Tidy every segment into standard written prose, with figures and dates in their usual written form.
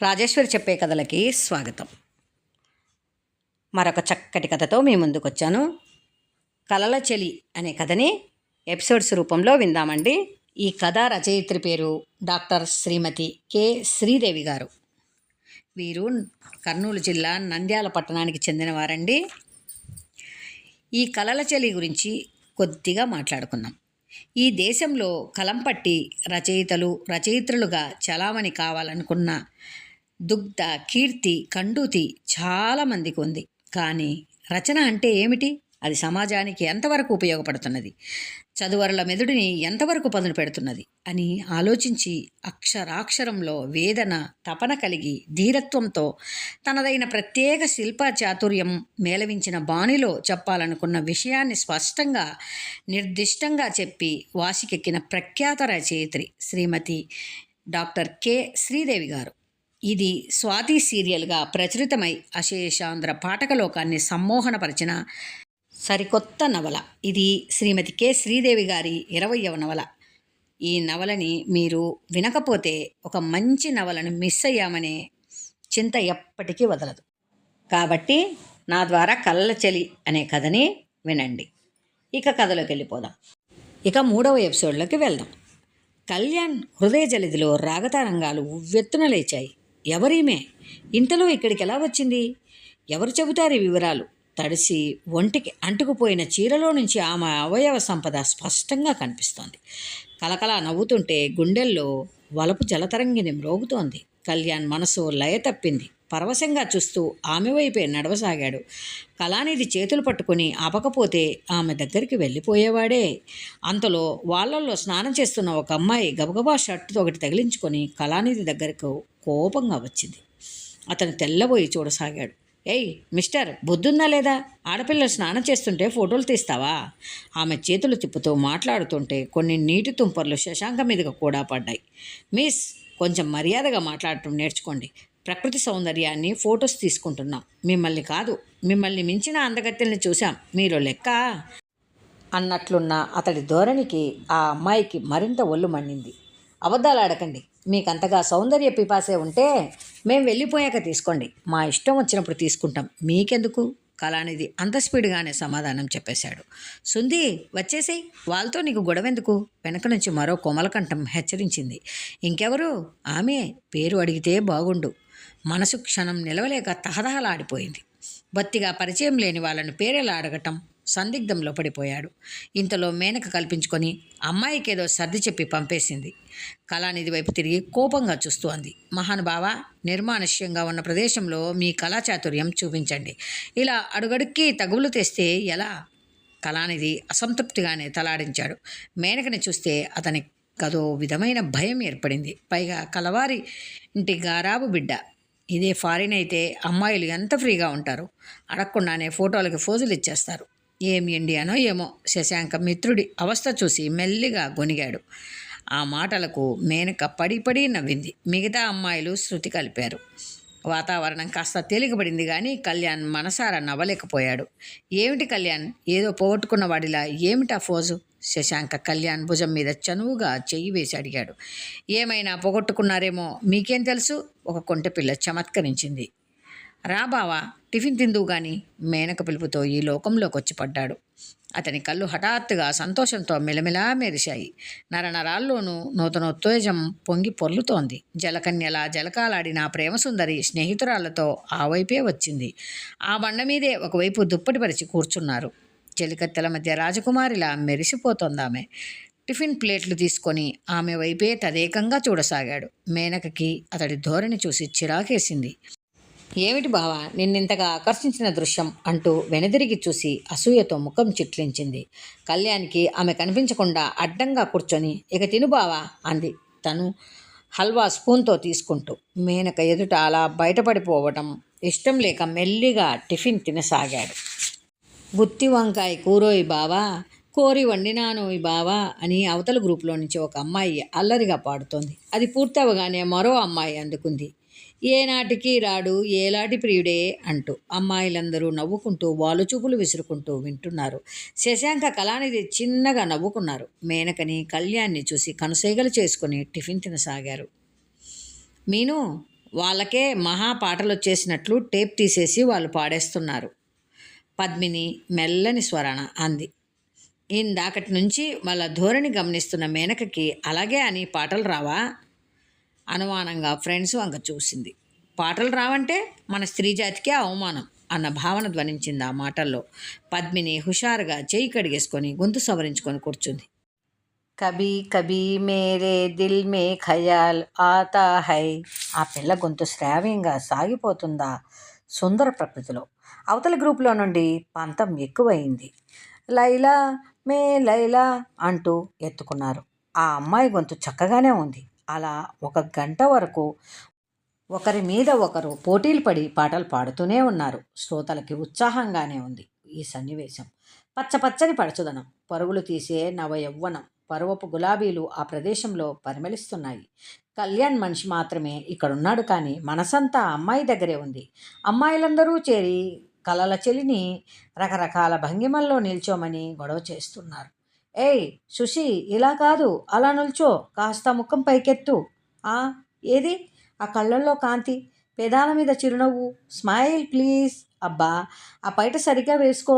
రాజేశ్వరి చెప్పే కథలకి స్వాగతం. మరొక చక్కటి కథతో మీ ముందుకు వచ్చాను. కలల చెలి అనే కథని ఎపిసోడ్స్ రూపంలో విందామండి. ఈ కథ రచయిత్రి పేరు డాక్టర్ శ్రీమతి కె శ్రీదేవి గారు. వీరు కర్నూలు జిల్లా నంద్యాల పట్టణానికి చెందినవారండి. ఈ కలల చెలి గురించి కొద్దిగా మాట్లాడుకుందాం. ఈ దేశంలో కలం పట్టి రచయిత్రులుగా చలామణి కావాలనుకున్న దుగ్ధ, కీర్తి, కండూతి చాలామందికి ఉంది. కానీ రచన అంటే ఏమిటి? అది సమాజానికి ఎంతవరకు ఉపయోగపడుతున్నది? చదువరుల మెదుడిని ఎంతవరకు పదును పెడుతున్నది అని ఆలోచించి అక్షరాక్షరంలో వేదన, తపన కలిగి ధీరత్వంతో తనదైన ప్రత్యేక శిల్ప చాతుర్యం మేళవించిన బాణిలో చెప్పాలనుకున్న విషయాన్ని స్పష్టంగా, నిర్దిష్టంగా చెప్పి వాసికెక్కిన ప్రఖ్యాత రచయిత్రి శ్రీమతి డాక్టర్ కె శ్రీదేవి గారు. ఇది స్వాతి సీరియల్గా ప్రచురితమై అశేషాంధ్ర పాఠకలోకాన్ని సమ్మోహనపరిచిన సరికొత్త నవల. ఇది శ్రీమతి కె శ్రీదేవి గారి 20వ నవల. ఈ నవలని మీరు వినకపోతే ఒక మంచి నవలను మిస్ అయ్యామనే చింత ఎప్పటికీ వదలదు. కాబట్టి నా ద్వారా కలల చెలి అనే కథని వినండి. ఇక కథలోకి వెళ్ళిపోదాం. ఇక 3వ ఎపిసోడ్లోకి వెళ్దాం. కళ్యాణ్ హృదయ జలదిలో రాగతారంగాలు ఉవ్వెత్తున లేచాయి. ఎవరీమే? ఇంతలో ఇక్కడికి ఎలా వచ్చింది? ఎవరు చెబుతారు ఈ వివరాలు? తడిసి ఒంటికి అంటుకుపోయిన చీరలో నుంచి ఆమె అవయవ సంపద స్పష్టంగా కనిపిస్తోంది. కలకలా నవ్వుతుంటే గుండెల్లో వలపు జలతరంగిని మ్రోగుతోంది. కళ్యాణ్ మనసు లయ తప్పింది. పరవశంగా చూస్తూ ఆమె వైపే నడవసాగాడు. కళానిధి చేతులు పట్టుకుని ఆపకపోతే ఆమె దగ్గరికి వెళ్ళిపోయేవాడే. అంతలో వాళ్ళల్లో స్నానం చేస్తున్న ఒక అమ్మాయి గబగబా షర్టుతో ఒకటి తగిలించుకొని కళానిధి దగ్గరకు కోపంగా వచ్చింది. అతను తెల్లబోయి చూడసాగాడు. ఏయ్ మిస్టర్, బుద్ధుందా లేదా? ఆడపిల్లలు స్నానం చేస్తుంటే ఫోటోలు తీస్తావా? ఆమె చేతులు తిప్పుతూ మాట్లాడుతుంటే కొన్ని నీటి తుంపర్లు శశాంక మీదగా కూడా పడ్డాయి. మిస్, కొంచెం మర్యాదగా మాట్లాడటం నేర్చుకోండి. ప్రకృతి సౌందర్యాన్ని ఫొటోస్ తీసుకుంటున్నాం. మిమ్మల్ని కాదు, మిమ్మల్ని మించిన అందగత్తెల్ని చూశాం. మీరు లెక్క అన్నట్లున్న అతడి ధోరణికి ఆ అమ్మాయికి మరింత ఒళ్ళు మండింది. అబద్ధాలు ఆడకండి. మీకంతగా సౌందర్య పిపాసే ఉంటే మేము వెళ్ళిపోయాక తీసుకోండి. మా ఇష్టం వచ్చినప్పుడు తీసుకుంటాం. మీకెందుకు? కళానిధి అంత స్పీడ్గానే సమాధానం చెప్పేశాడు. సుంది, వచ్చేసేయ్, వాళ్ళతో నీకు గొడవెందుకు? వెనక నుంచి మరో కోమలకంఠం హెచ్చరించింది. ఇంకెవరు? ఆమె పేరు అడిగితే బాగుండు. మనసు క్షణం నిలవలేక తహతహలాడిపోయింది. బొత్తిగా పరిచయం లేని వాళ్ళను పేరెలా అడగటం? సందిగ్ధంలో పడిపోయాడు. ఇంతలో మేనక కల్పించుకొని అమ్మాయికేదో సర్ది చెప్పి పంపేసింది. కళానిధి వైపు తిరిగి కోపంగా చూస్తూ అంది. మహానుభావ, నిర్మానుష్యంగా ఉన్న ప్రదేశంలో మీ కళాచాతుర్యం చూపించండి. ఇలా అడుగడుక్కి తగువులు తెస్తే ఎలా? కళానిధి అసంతృప్తిగానే తలాడించాడు. మేనకని చూస్తే అతని కదో విధమైన భయం ఏర్పడింది. పైగా కలవారి ఇంటి గారాబు బిడ్డ. ఇదే ఫారిన్ అయితే అమ్మాయిలు ఎంత ఫ్రీగా ఉంటారు. అడగకుండానే ఫోటోలకి ఫోజులు ఇచ్చేస్తారు. ఏం ఇండియానో ఏమో. శశాంక మిత్రుడి అవస్థ చూసి మెల్లిగా గొనిగాడు. ఆ మాటలకు మేనక పడి పడి నవ్వింది. మిగతా అమ్మాయిలు శృతి కలిపారు. వాతావరణం కాస్త తేలికపడింది కానీ కళ్యాణ్ మనసారా నవ్వలేకపోయాడు. ఏమిటి కళ్యాణ్, ఏదో పోగొట్టుకున్న వాడిలా ఏమిటా ఫోజు? శశాంక కళ్యాణ్ భుజం మీద చనువుగా చెయ్యి వేసి అడిగాడు. ఏమైనా పోగొట్టుకున్నారేమో, మీకేం తెలుసు? ఒక కొంటెపిల్ల చమత్కరించింది. రా బావా, టిఫిన్ తిందువు గాని. మేనక పిలుపుతో ఈ లోకంలోకి వచ్చి పడ్డాడు. అతని కళ్ళు హఠాత్తుగా సంతోషంతో మెలమెలా మెరిశాయి. నరనరాల్లోనూ నూతనోత్తేజం పొంగి పొర్లుతోంది. జలకన్యలా జలకాలాడిన ప్రేమసుందరి స్నేహితురాళ్లతో ఆ వైపే వచ్చింది. ఆ బండ మీదే ఒకవైపు దుప్పటి పరిచి కూర్చున్నారు. చెలికత్తెల మధ్య రాజకుమారిలా మెరిసిపోతోందామె. టిఫిన్ ప్లేట్లు తీసుకొని ఆమె వైపే తదేకంగా చూడసాగాడు. మేనకకి అతడి ధోరణి చూసి చిరాకేసింది. ఏమిటి బావా, నిన్నింతగా ఆకర్షించిన దృశ్యం అంటూ వెనుదిరిగి చూసి అసూయతో ముఖం చిట్లించింది. కళ్యాణ్కి ఆమె కనిపించకుండా అడ్డంగా కూర్చొని, ఇక తిను బావా అంది తను హల్వా స్పూన్తో తీసుకుంటూ. మేనక ఎదుట అలా బయటపడిపోవటం ఇష్టం లేక మెల్లిగా టిఫిన్ తినసాగాడు. గుత్తి వంకాయ కూరోయి బావా, కోరి వండినానోయి బావా అని అవతల గ్రూపులో నుంచి ఒక అమ్మాయి అల్లరిగా పాడుతోంది. అది పూర్తవగానే మరో అమ్మాయి అందుకుంది. ఏనాటికి రాడు ఏలాటి ప్రియుడే అంటూ అమ్మాయిలందరూ నవ్వుకుంటూ వాలుచూపులు విసురుకుంటూ వింటున్నారు. శశాంక కళానిధి చిన్నగా నవ్వుకున్నారు. మేనకని కళ్యాణ్ని చూసి కనుసైగలు చేసుకుని టిఫిన్ తినసాగారు. మీను, వాళ్ళకే మహా పాటలు వచ్చేసినట్లు టేప్ తీసేసి వాళ్ళు పాడేస్తున్నారు. పద్మిని మెల్లని స్వరాన అంది. ఇందాకటి నుంచి వాళ్ళ ధోరణి గమనిస్తున్న మేనకకి అలాగే అని పాటలు రావా? అనుమానంగా ఫ్రెండ్స్ వంక చూసింది. పాటలు రావంటే మన స్త్రీ జాతికే అవమానం అన్న భావన ధ్వనించింది ఆ మాటల్లో. పద్మిని హుషారుగా చేయి కడిగేసుకొని గొంతు సవరించుకొని కూర్చుంది. కభీ కభీ మేరే దిల్ మే ఖయాల్ ఆతా హై. ఆ పిల్ల గొంతు శ్రావ్యంగా సాగిపోతుందా సుందర ప్రకృతిలో. అవతల గ్రూపులో నుండి పంతం ఎక్కువయింది. లైలా మే లైలా అంటూ ఎత్తుకున్నారు. ఆ అమ్మాయి గొంతు చక్కగానే ఉంది. అలా 1 గంట వరకు ఒకరి మీద ఒకరు పోటీలు పడి పాటలు పాడుతూనే ఉన్నారు. శ్రోతలకి ఉత్సాహంగానే ఉంది ఈ సన్నివేశం. పచ్చపచ్చని పడచుదనం, పరుగులు తీసే నవ యవ్వనం, పరువపు గులాబీలు ఆ ప్రదేశంలో పరిమళిస్తున్నాయి. కళ్యాణ్ మనిషి మాత్రమే ఇక్కడున్నాడు, కానీ మనసంతా అమ్మాయి దగ్గరే ఉంది. అమ్మాయిలందరూ చేరి కలల చెలిని రకరకాల భంగిమల్లో నిల్చోమని గొడవ చేస్తున్నారు. ఏయ్ సుషి, ఇలా కాదు, అలా నిల్చో, కాస్త ముఖం పైకెత్తు. ఏది ఆ కళ్ళల్లో కాంతి, పెదాల మీద చిరునవ్వు, స్మైల్ ప్లీజ్. అబ్బా, ఆ పైట సరిగ్గా వేసుకో,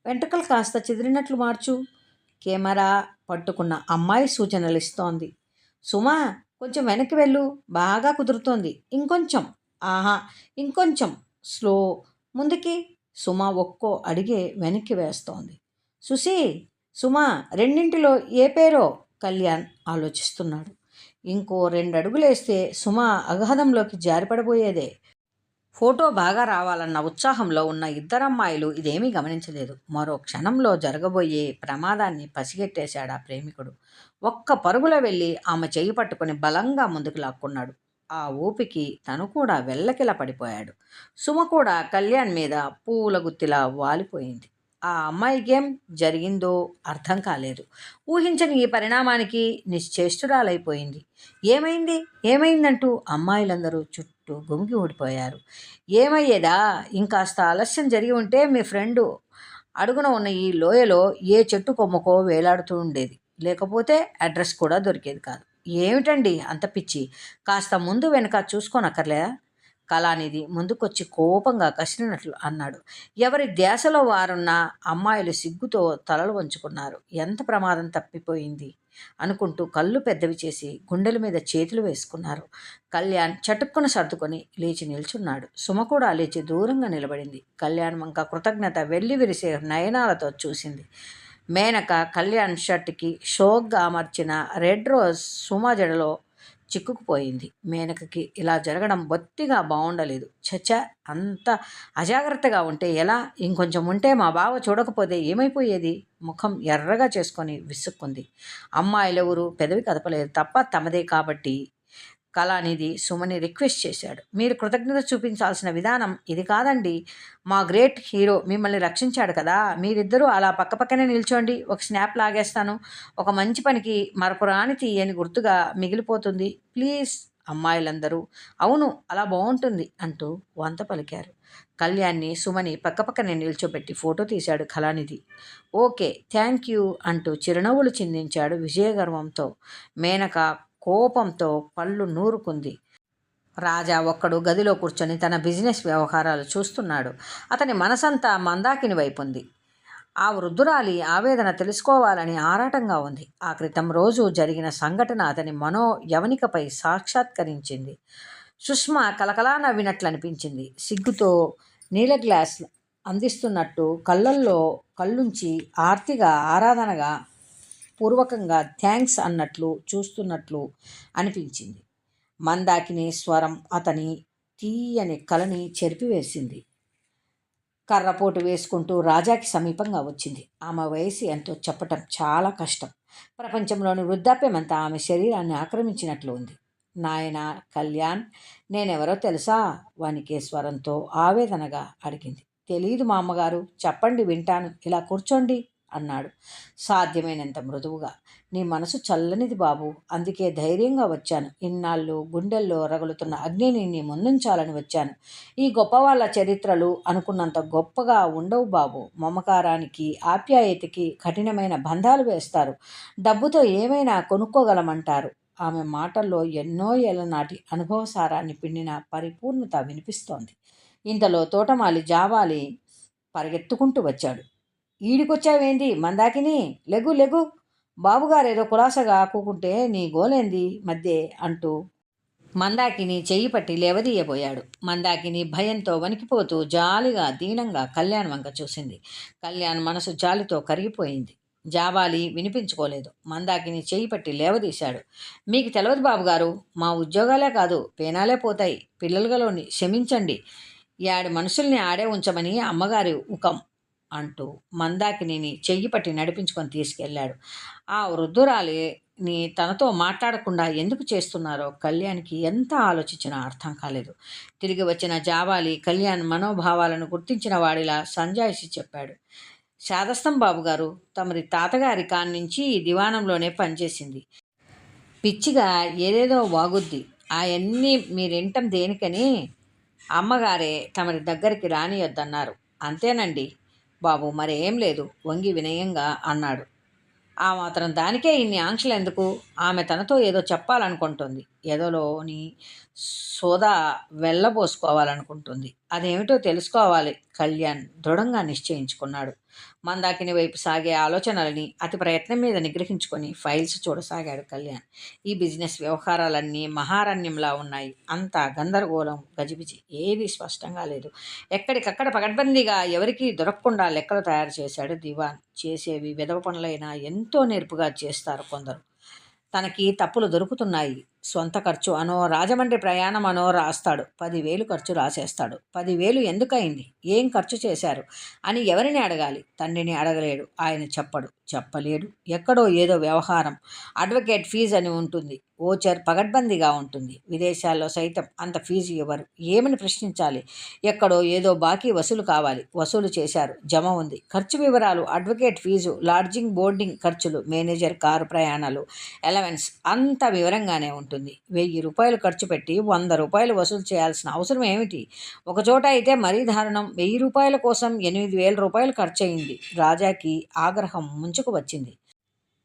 వెంట్రుకలు కాస్త చెదిరినట్లు మార్చు. కెమెరా పట్టుకున్న అమ్మాయి సూచనలు ఇస్తోంది. సుమా, కొంచెం వెనక్కి వెళ్ళు, బాగా కుదురుతోంది. ఇంకొంచెం, ఇంకొంచెం స్లో, ముందుకి. సుమ ఒక్కో అడిగే వెనక్కి వేస్తోంది. సుశీ, సుమ రెండింటిలో ఏ పేరో కళ్యాణ్ ఆలోచిస్తున్నాడు. ఇంకో 2 అడుగులేస్తే సుమ అగాధంలోకి జారిపడబోయేదే. ఫోటో బాగా రావాలన్న ఉత్సాహంలో ఉన్న ఇద్దరమ్మాయిలు ఇదేమీ గమనించలేదు. మరో క్షణంలో జరగబోయే ప్రమాదాన్ని పసిగట్టేశాడు ఆ ప్రేమికుడు. ఒక్క పరుగులో వెళ్ళి ఆమె చెయ్యి పట్టుకుని బలంగా ముందుకు లాక్కున్నాడు. ఆ ఊపికి తను కూడా వెల్లకిలా పడిపోయాడు. సుమ కూడా కళ్యాణ్ మీద పూల గుత్తిలా వాలిపోయింది. ఆ అమ్మాయికేం జరిగిందో అర్థం కాలేదు. ఊహించని ఈ పరిణామానికి నిశ్చేష్టురాలైపోయింది. ఏమైంది, ఏమైందంటూ అమ్మాయిలందరూ చుట్టూ గుమికి ఊడిపోయారు. ఏమయ్యేదా, ఇంకాస్త ఆలస్యం జరిగి ఉంటే మీ ఫ్రెండు అడుగున ఉన్న ఈ లోయలో ఏ చెట్టు కొమ్మకో వేలాడుతూ ఉండేది. లేకపోతే అడ్రస్ కూడా దొరికేది కాదు. ఏమిటండి అంత పిచ్చి, కాస్త ముందు వెనక చూసుకోనక్కర్లేదా? కళానిధి ముందుకొచ్చి కోపంగా కసిరినట్లు అన్నాడు. ఎవరి ధ్యాసలో వారున్న అమ్మాయిలు సిగ్గుతో తలలు వంచుకున్నారు. ఎంత ప్రమాదం తప్పిపోయింది అనుకుంటూ కళ్ళు పెద్దవి చేసి గుండెల మీద చేతులు వేసుకున్నారు. కళ్యాణ్ చటుక్కున సర్దుకొని లేచి నిల్చున్నాడు. సుమ కూడా లేచి దూరంగా నిలబడింది. కళ్యాణ్ వంక కృతజ్ఞత వెళ్లి విరిసే నయనాలతో చూసింది. మేనక కళ్యాణ్ షర్ట్కి షోక్గా అమర్చిన రెడ్ రోజ్ సుమ జడలో చిక్కుకుపోయింది. మేనకకి ఇలా జరగడం బొత్తిగా బాగుండలేదు. చచ్చ, అంత అజాగ్రత్తగా ఉంటే ఎలా? ఇంకొంచెం ఉంటే మా బావ చూడకపోతే ఏమైపోయేది? ముఖం ఎర్రగా చేసుకొని విసుక్కుంది. అమ్మాయిలెవరూ పెదవి కదపలేదు తప్ప తమదే కాబట్టి. కళానిధి సుమని రిక్వెస్ట్ చేశాడు. మీరు కృతజ్ఞత చూపించాల్సిన విధానం ఇది కాదండి. మా గ్రేట్ హీరో మిమ్మల్ని రక్షించాడు కదా, మీరిద్దరూ అలా పక్కపక్కనే నిల్చోండి, ఒక స్నాప్ లాగేస్తాను. ఒక మంచి పనికి మరపురాని తీయని గుర్తుగా మిగిలిపోతుంది ప్లీజ్. అమ్మాయిలందరూ అవును, అలా బాగుంటుంది అంటూ వంత పలికారు. కళ్యాణ్ని సుమని పక్కపక్కనే నిల్చోబెట్టి ఫోటో తీశాడు కళానిధి. ఓకే, థ్యాంక్ యూ అంటూ చిరునవ్వులు చిందించాడు విజయగర్వంతో. మేనక కోపంతో పళ్ళు నూరుకుంది. రాజా ఒక్కడు గదిలో కూర్చొని తన బిజినెస్ వ్యవహారాలు చూస్తున్నాడు. అతని మనసంతా మందాకిని వైపుంది. ఆ వృద్ధురాలి ఆవేదన తెలుసుకోవాలని ఆరాటంగా ఉంది. ఆ క్రితం రోజు జరిగిన సంఘటన అతని యవనికపై సాక్షాత్కరించింది. సుష్మ కలకలా నవ్వినట్లు అనిపించింది. సిగ్గుతో నీళ్ళ గ్లాస్ అందిస్తున్నట్టు కళ్ళుంచి ఆర్తిగా ఆరాధనగా పూర్వకంగా థ్యాంక్స్ అన్నట్లు చూస్తున్నట్లు అనిపించింది. మందాకిని స్వరం అతని తీయని కలని చెరిపివేసింది. కర్రపోటు వేసుకుంటూ రాజాకి సమీపంగా వచ్చింది. ఆమె వయసు ఎంతో చెప్పటం చాలా కష్టం. ప్రపంచంలోని వృద్ధాప్యమంతా ఆమె శరీరాన్ని ఆక్రమించినట్లు ఉంది. నాయనా కళ్యాణ్, నేనెవరో తెలుసా? వణికే స్వరంతో ఆవేదనగా అడిగింది. తెలీదు మా అమ్మగారు, చెప్పండి వింటాను, ఇలా కూర్చోండి అన్నాడు సాధ్యమైనంత మృదువుగా. నీ మనసు చల్లనిది బాబు, అందుకే ధైర్యంగా వచ్చాను. ఇన్నాళ్ళు గుండెల్లో రగులుతున్న అగ్నిని నీ ముందుంచాలని వచ్చాను. ఈ గొప్పవాళ్ళ చరిత్రలు అనుకున్నంత గొప్పగా ఉండవు బాబు. మమకారానికి ఆప్యాయతకి కఠినమైన బంధాలు వేస్తారు. డబ్బుతో ఏమైనా కొనుక్కోగలమంటారు. ఆమె మాటల్లో ఎన్నో ఏళ్ల నాటి అనుభవసారాన్ని పిండిన పరిపూర్ణత వినిపిస్తోంది. ఇంతలో తోటమాలి జావాలి పరిగెత్తుకుంటూ వచ్చాడు. ఈడికొచ్చావేంది మందాకిని? లెగు లెగు, బాబుగారేదో కులాసగా కూకుంటే నీ గోలేంది మధ్యే అంటూ మందాకిని చెయ్యి పట్టి లేవదీయబోయాడు. మందాకిని భయంతో వణికిపోతూ జాలిగా దీనంగా కళ్యాణ్ వంక చూసింది. కళ్యాణ్ మనసు జాలితో కరిగిపోయింది. జాబాలి వినిపించుకోలేదు. మందాకిని చెయ్యి పట్టి లేవదీశాడు. మీకు తెలవదు బాబుగారు, మా ఉద్యోగాలే కాదు పేనాలే పోతాయి. పిల్లలుగలోని క్షమించండి, యాడి మనుషుల్ని ఆడే ఉంచమని అమ్మగారి ఉకం అంటూ మందాకిని చెయ్యి పట్టి నడిపించుకొని తీసుకెళ్లాడు. ఆ వృద్ధురాలిని తనతో మాట్లాడకుండా ఎందుకు చేస్తున్నారో కళ్యాణ్కి ఎంత ఆలోచించినా అర్థం కాలేదు. తిరిగి వచ్చిన జావాలి కళ్యాణ్ మనోభావాలను గుర్తించిన వాడిలా సంజాయిషి చెప్పాడు. శాదస్తం బాబుగారు, తమరి తాతగారి కాన్నించి ఈ దివాణంలోనే పనిచేసింది. పిచ్చిగా ఏదేదో వాగుద్ది. ఆయన్ని మీరింటం దేనికని అమ్మగారే తమరి దగ్గరికి రానియొద్దన్నారు. అంతేనండి బాబు, మరేం లేదు వంగి వినయంగా అన్నాడు. ఆ మాత్రం దానికే ఇన్ని ఆంక్షలు ఎందుకు? ఆమె తనతో ఏదో చెప్పాలనుకుంటుంది. ఎదలోని సోదా వెళ్ళబోసుకోవాలనుకుంటుంది. అదేమిటో తెలుసుకోవాలి కళ్యాణ్ దృఢంగా నిశ్చయించుకున్నాడు. మందాకిని వైపు సాగే ఆలోచనలని అతి ప్రయత్నం మీద నిగ్రహించుకొని ఫైల్స్ చూడసాగాడు కళ్యాణ్. ఈ బిజినెస్ వ్యవహారాలన్నీ మహారణ్యంలా ఉన్నాయి. అంతా గందరగోళం, గజిబిజి, ఏది స్పష్టంగా లేదు. ఎక్కడికక్కడ పకడ్బందీగా ఎవరికీ దొరకకుండా లెక్కలు తయారు చేశాడు దివాన్. చేసేవి వెధవ పనులైనా ఎంతో నేర్పుగా చేస్తారు కొందరు. తనకి తప్పులు దొరుకుతున్నాయి. సొంత ఖర్చు అనో రాజమండ్రి ప్రయాణం అనో రాస్తాడు. 10,000 ఖర్చు రాసేస్తాడు. 10,000 ఎందుకయింది, ఏం ఖర్చు చేశారు అని ఎవరిని అడగాలి? తండ్రిని అడగలేడు. ఆయన చెప్పలేడు. ఎక్కడో ఏదో వ్యవహారం, అడ్వకేట్ ఫీజు అని ఉంటుంది. ఓచర్ పగడ్బందీగా ఉంటుంది. విదేశాల్లో సైతం అంత ఫీజు ఇవ్వరు. ఏమని ప్రశ్నించాలి? ఎక్కడో ఏదో బాకీ వసూలు కావాలి. వసూలు చేశారు, జమ ఉంది. ఖర్చు వివరాలు, అడ్వకేట్ ఫీజు, లాడ్జింగ్ బోర్డింగ్ ఖర్చులు, మేనేజర్ కారు ప్రయాణాలు, అలవెన్స్ అంత వివరంగానే ఉంటుంది. 1,000 రూపాయలు ఖర్చు పెట్టి 100 రూపాయలు వసూలు చేయాల్సిన అవసరం ఏమిటి? ఒకచోట అయితే మరీ దారుణం. 1000 రూపాయల కోసం 8,000 రూపాయలు ఖర్చయింది. రాజాకి ఆగ్రహం ముంచుకు వచ్చింది.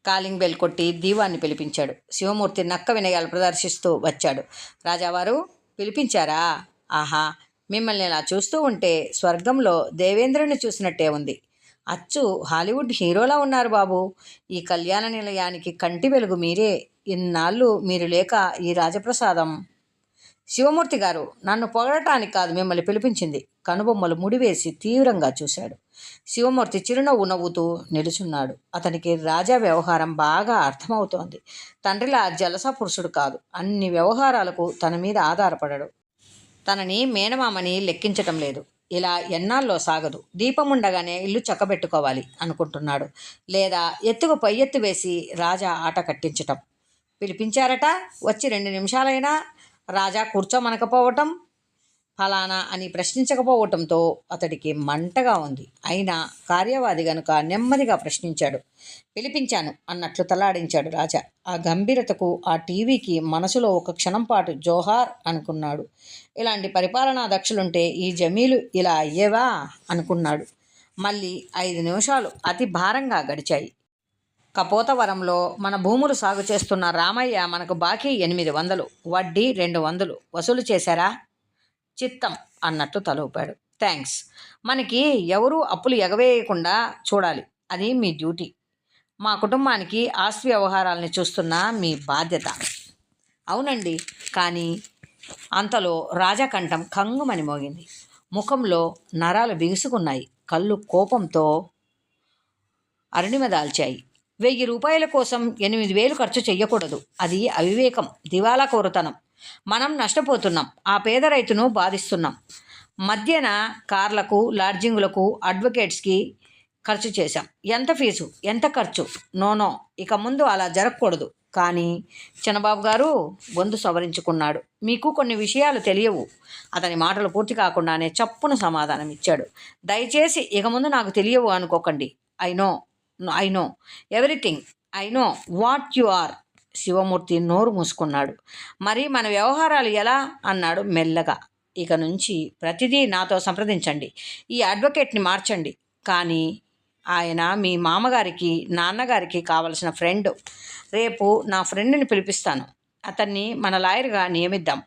కాలింగ్ బెల్ కొట్టి దీవాన్ని పిలిపించాడు. శివమూర్తి నక్క వినయాలు ప్రదర్శిస్తూ వచ్చాడు. రాజావారు పిలిపించారా? ఆహా, మిమ్మల్ని ఇలా చూస్తూ ఉంటే స్వర్గంలో దేవేంద్రుని చూసినట్టే ఉంది. అచ్చు హాలీవుడ్ హీరోలా ఉన్నారు బాబు. ఈ కళ్యాణ నిలయానికి కంటి వెలుగు మీరే. ఇన్నాళ్ళు మీరు లేక ఈ రాజప్రసాదం. శివమూర్తి గారు, నన్ను పొగడటానికి కాదు మిమ్మల్ని పిలిపించింది. కనుబొమ్మలు ముడివేసి తీవ్రంగా చూశాడు. శివమూర్తి చిరునవ్వు నవ్వుతూ నిలుచున్నాడు. అతనికి రాజా వ్యవహారం బాగా అర్థమవుతోంది. తండ్రిలా జలసా పురుషుడు కాదు. అన్ని వ్యవహారాలకు తన మీద ఆధారపడడు. తనని మేనమామని లెక్కించటం లేదు. ఇలా ఎన్నాళ్ళో సాగదు. దీపముండగానే ఇల్లు చక్కబెట్టుకోవాలి అనుకుంటున్నాడు. లేదా ఎత్తుకు పై ఎత్తు వేసి రాజా ఆట కట్టించటం. పిలిపించారట, వచ్చి 2 నిమిషాలైనా రాజా కూర్చోమనకపోవటం, ఫలానా అని ప్రశ్నించకపోవటంతో అతడికి మంటగా ఉంది. అయినా కార్యవాది గనుక నెమ్మదిగా ప్రశ్నించాడు. పిలిపించాను అన్నట్లు తలాడించాడు రాజా. ఆ గంభీరతకు, ఆ టీవీకి మనసులో ఒక క్షణం పాటు జోహార్ అనుకున్నాడు. ఇలాంటి పరిపాలనా దక్షులుంటే ఈ జమీలు ఇలా అయ్యేవా అనుకున్నాడు. మళ్ళీ 5 నిమిషాలు అతి భారంగా గడిచాయి. కపోతవరంలో మన భూములు సాగు చేస్తున్న రామయ్య మనకు బాకీ 800, వడ్డీ 200 వసూలు చేశారా? చిత్తం అన్నట్టు తలూపాడు. థ్యాంక్స్. మనకి ఎవరూ అప్పులు ఎగవేయకుండా చూడాలి. అది మీ డ్యూటీ. మా కుటుంబానికి ఆస్తి వ్యవహారాలని చూస్తున్న మీ బాధ్యత. అవునండి. కానీ అంతలో రాజా కంఠం కంగుమని మోగింది. ముఖంలో నరాలు బిగుసుకున్నాయి. కళ్ళు కోపంతో అరుణిమదాల్చాయి. 1,000 రూపాయల కోసం 8,000 ఖర్చు చెయ్యకూడదు. అది అవివేకం, దివాలా కోరుతనం. మనం నష్టపోతున్నాం. ఆ పేద రైతును బాధిస్తున్నాం. మధ్యన కార్లకు, లాడ్జింగులకు, అడ్వకేట్స్కి ఖర్చు చేశాం. ఎంత ఫీజు, ఎంత ఖర్చు? నో, ఇక ముందు అలా జరగకూడదు. కానీ చిన్నబాబు గారు గొంతు సవరించుకున్నాడు. మీకు కొన్ని విషయాలు తెలియవు. అతని మాటలు పూర్తి కాకుండానే చప్పున సమాధానం ఇచ్చాడు. దయచేసి ఇక ముందు నాకు తెలియవు అనుకోకండి. I know everything. I know what you are. Shivamurthy నోరు మూసుకున్నాడు. మరి మన వ్యవహారాలు ఎలా అన్నాడు మెల్లగా. ఇక నుంచి ప్రతిదీ నాతో సంప్రదించండి. ఈ అడ్వకేట్ని మార్చండి. కానీ ఆయన మీ మామగారికి, నాన్నగారికి కావలసిన ఫ్రెండ్. రేపు నా ఫ్రెండ్ని పిలిపిస్తాను. అతన్ని మన లాయర్గా నియమిద్దాం.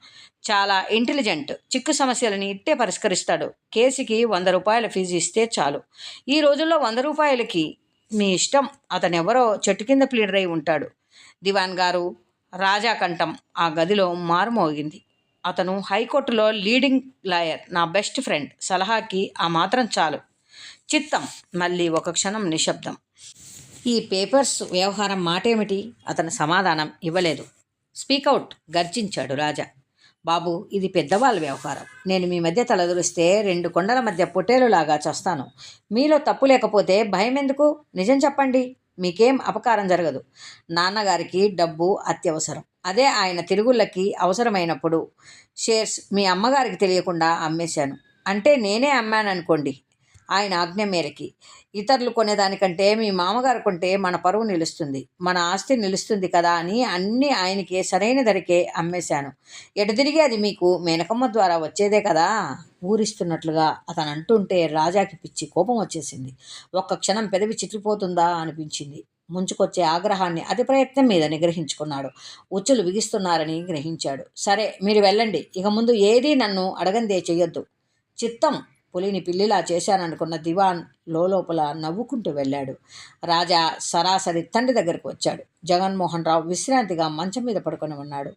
చాలా ఇంటెలిజెంట్. చిక్కు సమస్యలని ఇట్టే పరిష్కరిస్తాడు. కేసుకి 100 రూపాయల ఫీజు ఇస్తే చాలు. ఈ రోజుల్లో 100 రూపాయలకి మీ ఇష్టం. అతనెవరో చెట్టు కింద ప్లీడర్ అయి ఉంటాడు. దివాన్ గారు రాజా కంఠం ఆ గదిలో మారుమోగింది. అతను హైకోర్టులో లీడింగ్ లాయర్, నా బెస్ట్ ఫ్రెండ్. సలహాకి ఆ మాత్రం చాలు. చిత్తం. మళ్ళీ ఒక క్షణం నిశ్శబ్దం. ఈ పేపర్స్ వ్యవహారం మాటేమిటి? అతను సమాధానం ఇవ్వలేదు. స్పీకౌట్ గర్జించాడు రాజా. బాబు, ఇది పెద్దవాళ్ళ వ్యవహారం. నేను మీ మధ్య తలదూరిస్తే 2 కొండల మధ్య పొట్టేలులాగా చస్తాను. మీలో తప్పు లేకపోతే భయం ఎందుకు? నిజం చెప్పండి. మీకేం అపకారం జరగదు. నాన్నగారికి డబ్బు అత్యవసరం. అదే ఆయన తిరుగుళ్ళకి అవసరమైనప్పుడు షేర్స్ మీ అమ్మగారికి తెలియకుండా అమ్మేశాను. అంటే నేనే అమ్మాననుకోండి, ఆయన ఆజ్ఞ మేరకి. ఇతరులు కొనేదానికంటే మీ మామగారు కొంటే మన పరువు నిలుస్తుంది, మన ఆస్తి నిలుస్తుంది కదా అని అన్నీ ఆయనకే సరైన ధరకే అమ్మేశాను. ఎటు తిరిగి అది మీకు మేనకమ్మ ద్వారా వచ్చేదే కదా. ఊరిస్తున్నట్లుగా అతను అంటుంటే రాజాకి పిచ్చి కోపం వచ్చేసింది. ఒక్క క్షణం పెదవి చిట్లిపోతుందా అనిపించింది. ముంచుకొచ్చే ఆగ్రహాన్ని అతి ప్రయత్నం మీద నిగ్రహించుకున్నాడు. ఉచ్చులు బిగిస్తున్నారని గ్రహించాడు. సరే, మీరు వెళ్ళండి. ఇక ముందు ఏదీ నన్ను అడగందే చెయ్యొద్దు. చిత్తం. పులిని పిల్లిలా చేశాననుకున్న దివాన్ లోపల నవ్వుకుంటూ వెళ్ళాడు. రాజా సరాసరి తండ్రి దగ్గరకు వచ్చాడు. జగన్మోహన్ రావు విశ్రాంతిగా మంచం మీద పడుకొని ఉన్నాడు.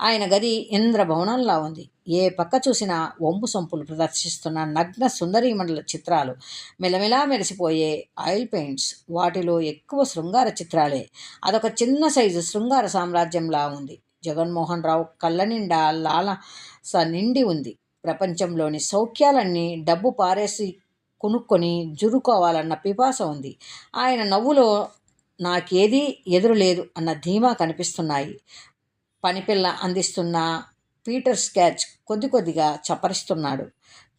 ఆయన గది ఇంద్రభవనంలా ఉంది. ఏ పక్క చూసినా వంపు సొంపులు ప్రదర్శిస్తున్న నగ్న సుందరీమణుల చిత్రాలు, మెలమెలా మెరిసిపోయే ఆయిల్ పెయింట్స్. వాటిలో ఎక్కువ శృంగార చిత్రాలే. అదొక చిన్న సైజు శృంగార సామ్రాజ్యంలా ఉంది. జగన్మోహన్ రావు కళ్ళ నిండా లాలస నిండి ఉంది. ప్రపంచంలోని సౌఖ్యాలన్నీ డబ్బు పారేసి కొనుక్కొని జురుకోవాలన్న పిపాస ఉంది. ఆయన నవ్వులో నాకేదీ ఎదురు లేదు అన్న ధీమా కనిపిస్తున్నాయి. పనిపిల్ల అందిస్తున్న పీటర్ స్కెచ్ కొద్ది కొద్దిగా చప్పరిస్తున్నాడు.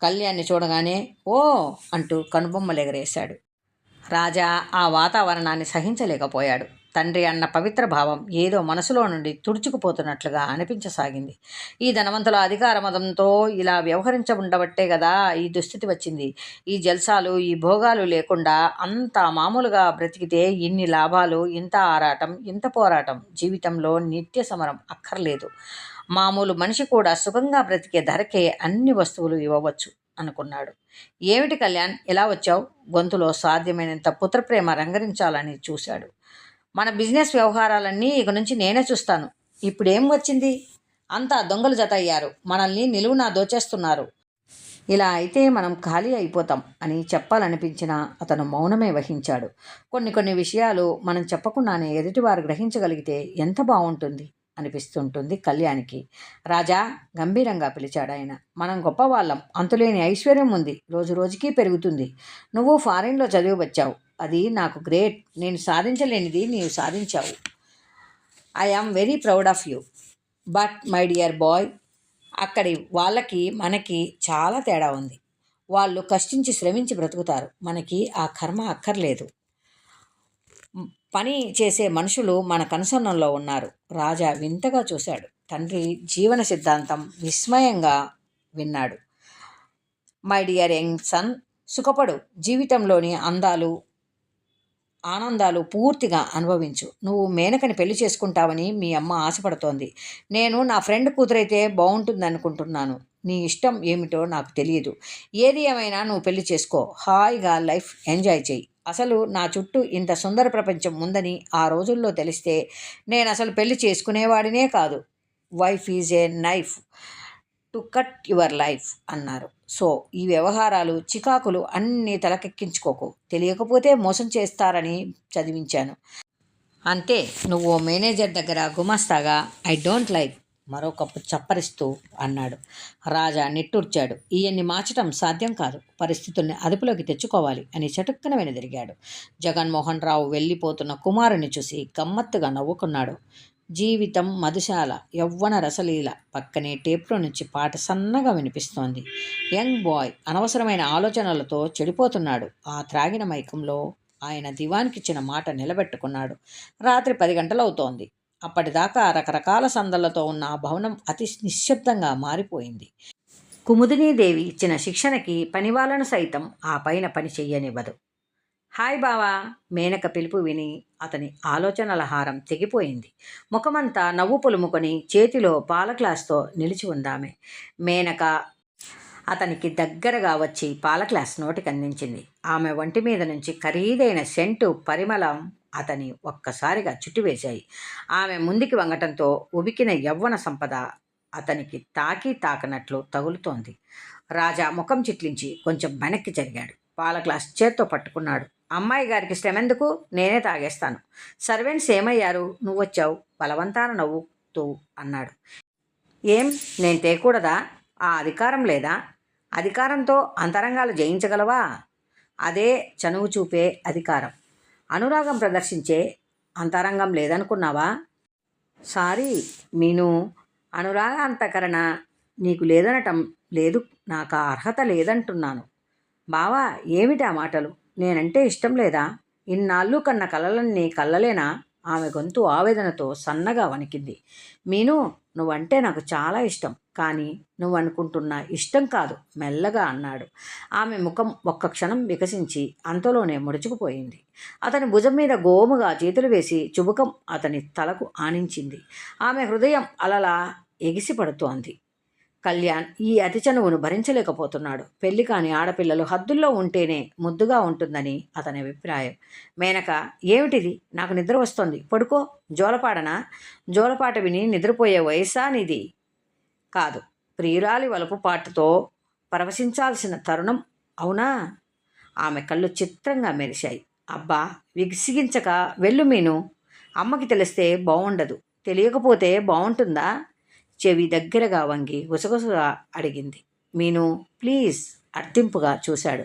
కళ్యాణ్ని చూడగానే ఓ అంటూ కనుబొమ్మలెగరేశాడు. రాజా ఆ వాతావరణాన్ని సహించలేకపోయాడు. తండ్రి అన్న పవిత్ర భావం ఏదో మనసులో నుండి తుడుచుకుపోతున్నట్లుగా అనిపించసాగింది. ఈ ధనవంతుల అధికార మదంతో ఇలా వ్యవహరించబట్టే కదా ఈ దుస్థితి వచ్చింది. ఈ జల్సాలు, ఈ భోగాలు లేకుండా అంత మామూలుగా బ్రతికితే ఇన్ని లాభాలు, ఇంత ఆరాటం, ఇంత పోరాటం. జీవితంలో నిత్య సమరం అక్కర్లేదు. మామూలు మనిషి కూడా సుఖంగా బ్రతికే ధరకే అన్ని వస్తువులు ఇవ్వవచ్చు అనుకున్నాడు. ఏమిటి కళ్యాణ్, ఎలా వచ్చావు? గొంతులో సాధ్యమైనంత పుత్రప్రేమ రంగరించాలని చూశాడు. మన బిజినెస్ వ్యవహారాలన్నీ ఇక నుంచి నేనే చూస్తాను. ఇప్పుడేం వచ్చింది? అంతా దొంగలు జత అయ్యారు. మనల్ని నిలువునా దోచేస్తున్నారు. ఇలా అయితే మనం ఖాళీ అయిపోతాం అని చెప్పాలనిపించినా అతను మౌనమే వహించాడు. కొన్ని విషయాలు మనం చెప్పకుండానే ఎదుటివారు గ్రహించగలిగితే ఎంత బాగుంటుంది అనిపిస్తుంటుంది కళ్యాణ్కి. రాజా గంభీరంగా పిలిచాడు ఆయన. మనం గొప్పవాళ్ళం. అంతులేని ఐశ్వర్యం ఉంది. రోజు రోజుకి పెరుగుతుంది. నువ్వు ఫారిన్లో చదివి వచ్చావు. అది నాకు గ్రేట్. నేను సాధించలేనిది నీవు సాధించావు. I am very proud of you. But my dear boy, అక్కడి వాళ్ళకి మనకి చాలా తేడా ఉంది. వాళ్ళు కష్టించి శ్రమించి బ్రతుకుతారు. మనకి ఆ కర్మ అక్కర్లేదు. పని చేసే మనుషులు మన కనుసన్నల్లో ఉన్నారు. రాజా వింతగా చూశాడు. తండ్రి జీవన సిద్ధాంతం విస్మయంగా విన్నాడు. మై డియర్ యంగ్ సన్, సుఖపడు. జీవితంలోని ఆనందాలు పూర్తిగా అనుభవించు. నువ్వు మేనకని పెళ్లి చేసుకుంటావని మీ అమ్మ ఆశపడుతోంది. నేను నా ఫ్రెండ్ కూతురైతే బాగుంటుందనుకుంటున్నాను. నీ ఇష్టం ఏమిటో నాకు తెలియదు. ఏది ఏమైనా నువ్వు పెళ్లి చేసుకో. హాయిగా లైఫ్ ఎంజాయ్ చెయ్యి. అసలు నా చుట్టూ ఇంత సుందర ప్రపంచం ఉందని ఆ రోజుల్లో తెలిస్తే నేను అసలు పెళ్లి చేసుకునేవాడినే కాదు. Wife is a knife to cut your life అన్నారు. సో ఈ వ్యవహారాలు, చికాకులు అన్నీ తలకెక్కించుకోకు. తెలియకపోతే మోసం చేస్తారని చదివించాను అంతే. నువ్వు మేనేజర్ దగ్గర గుమాస్తాగా ఐ డోంట్ లైక్ మరో కప్పు చప్పరిస్తూ అన్నాడు. రాజా నిట్టూర్చాడు. ఈయన్ని మార్చటం సాధ్యం కాదు. పరిస్థితుల్ని అదుపులోకి తెచ్చుకోవాలి అని చటుక్కన వెనుదిరిగాడు. జగన్మోహన్ రావు వెళ్ళిపోతున్న కుమారుని చూసి గమ్మత్తుగా నవ్వుకున్నాడు. జీవితం మధుశాల, యవ్వన రసలీల. పక్కనే టేప్లో నుంచి పాట సన్నగా వినిపిస్తోంది. యంగ్ బాయ్ అనవసరమైన ఆలోచనలతో చెడిపోతున్నాడు. ఆ త్రాగిన మైకంలో ఆయన దివాన్కిచ్చిన మాట నిలబెట్టుకున్నాడు. రాత్రి 10 గంటలవుతోంది. అప్పటిదాకా రకరకాల సందళ్లతో ఉన్న ఆ భవనం అతి నిశ్శబ్దంగా మారిపోయింది. కుముదినీదేవి ఇచ్చిన శిక్షణకి పనివాళ్ళను సైతం ఆ పైన పని చెయ్యనివ్వదు. హాయ్ బావా. మేనక పిలుపు విని అతని ఆలోచనల హారం తెగిపోయింది. ముఖమంతా నవ్వు పులుముకొని చేతిలో పాల గ్లాస్తో నిలిచి ఉందామె. మేనక అతనికి దగ్గరగా వచ్చి పాల గ్లాస్ నోటికి అందించింది. ఆమె ఒంటి మీద నుంచి ఖరీదైన సెంటు పరిమళం అతని ఒక్కసారిగా చుట్టివేశాయి. ఆమె ముందుకి వంగటంతో ఉబికిన యవ్వన సంపద అతనికి తాకనట్లు తగులుతోంది. రాజా ముఖం చిట్లించి కొంచెం వెనక్కి జరిగాడు. పాల గ్లాస్ చేత్తో పట్టుకున్నాడు. అమ్మాయి గారికి శ్రమెందుకు, నేనే తాగేస్తాను. సర్వెంట్స్ ఏమయ్యారు, నువ్వొచ్చావు, బలవంతాన నవ్వుతూ అన్నాడు. ఏం, నేను తేకూడదా? ఆ అధికారం లేదా? అధికారంతో అంతరంగాలు జయించగలవా? అదే చనువు చూపే అధికారం. అనురాగం ప్రదర్శించే అంతరంగం లేదనుకున్నావా? సారీ మీను, అనురాగాంతకరణ నీకు లేదనటం లేదు, నాకు ఆ అర్హత లేదంటున్నాను. బావా, ఏమిటి ఆ మాటలు? నేనంటే ఇష్టం లేదా? ఇన్నాళ్ళు కన్న కలలన్నీ కళ్ళలేనా? ఆమె గొంతు ఆవేదనతో సన్నగా వణికింది. మీను, నువ్వంటే నాకు చాలా ఇష్టం, కానీ నువ్వు అనుకుంటున్న ఇష్టం కాదు, మెల్లగా అన్నాడు. ఆమె ముఖం ఒక్క క్షణం వికసించి అంతలోనే ముడుచుకుపోయింది. అతని భుజం మీద గోముగా చేతులు వేసి చుబుకం అతని తలకు ఆనించింది. ఆమె హృదయం అలలా ఎగిసిపడుతోంది. కళ్యాణ్ ఈ అతి చనువును భరించలేకపోతున్నాడు. పెళ్లి కాని ఆడపిల్లలు హద్దుల్లో ఉంటేనే ముద్దుగా ఉంటుందని అతని అభిప్రాయం. మేనక, ఏమిటిది? నాకు నిద్ర వస్తోంది, పడుకో. జోలపాడనా? జోలపాట విని నిద్రపోయే వయసా నీది? కాదు, ప్రియురాలి వలపు పాటుతో పరవశించాల్సిన తరుణం, అవునా? ఆమె కళ్ళు చిత్రంగా మెరిశాయి. అబ్బా, విసిగించక వెళ్ళు మీను. అమ్మకి తెలిస్తే బాగుండదు, తెలియకపోతే బాగుంటుందా? చెవి దగ్గరగా వంగి గుసగుసగా అడిగింది. మీను, ప్లీజ్. అర్థింపుగా చూశాడు.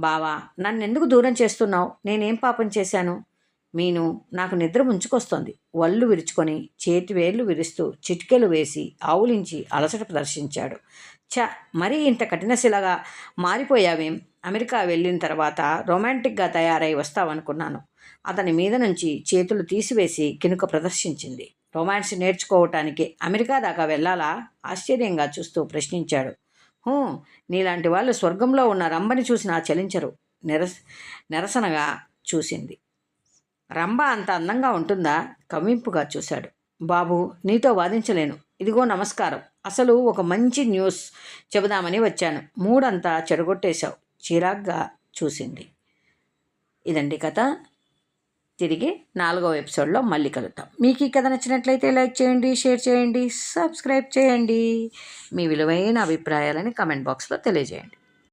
బావా, నన్నెందుకు దూరం చేస్తున్నావు? నేనేం పాపం చేశాను? మీను, నాకు నిద్ర ముంచుకొస్తోంది. వళ్ళు విరుచుకొని చేతివేళ్లు విరుస్తూ చిటికెలు వేసి ఆవులించి అలసట ప్రదర్శించాడు. మరీ ఇంత కఠినశిలగా మారిపోయావేం? అమెరికా వెళ్ళిన తర్వాత రొమాంటిక్గా తయారై వస్తావనుకున్నాను. అతని మీద నుంచి చేతులు తీసివేసి కినుక ప్రదర్శించింది. రొమాన్స్ నేర్చుకోవటానికి అమెరికా దాకా వెళ్ళాలా? ఆశ్చర్యంగా చూస్తూ ప్రశ్నించాడు. నీలాంటి వాళ్ళు స్వర్గంలో ఉన్న రంభని చూసినా చలించరు. నిరసనగా చూసింది. రంభ అంత అందంగా ఉంటుందా? కవ్వింపుగా చూశాడు. బాబు, నీతో వాదించలేను. ఇదిగో నమస్కారం. అసలు ఒక మంచి న్యూస్ చెబుదామని వచ్చాను. మూడంతా చెడగొట్టేశావు. చిరాగ్గా చూసింది. ఇదండి కథ. తిరిగి 4వ ఎపిసోడ్లో మళ్ళీ కలుద్దాం. మీకు ఈ కథ నచ్చినట్లయితే లైక్ చేయండి, షేర్ చేయండి, సబ్స్క్రైబ్ చేయండి. మీ విలువైన అభిప్రాయాలని కమెంట్ బాక్స్లో తెలియజేయండి.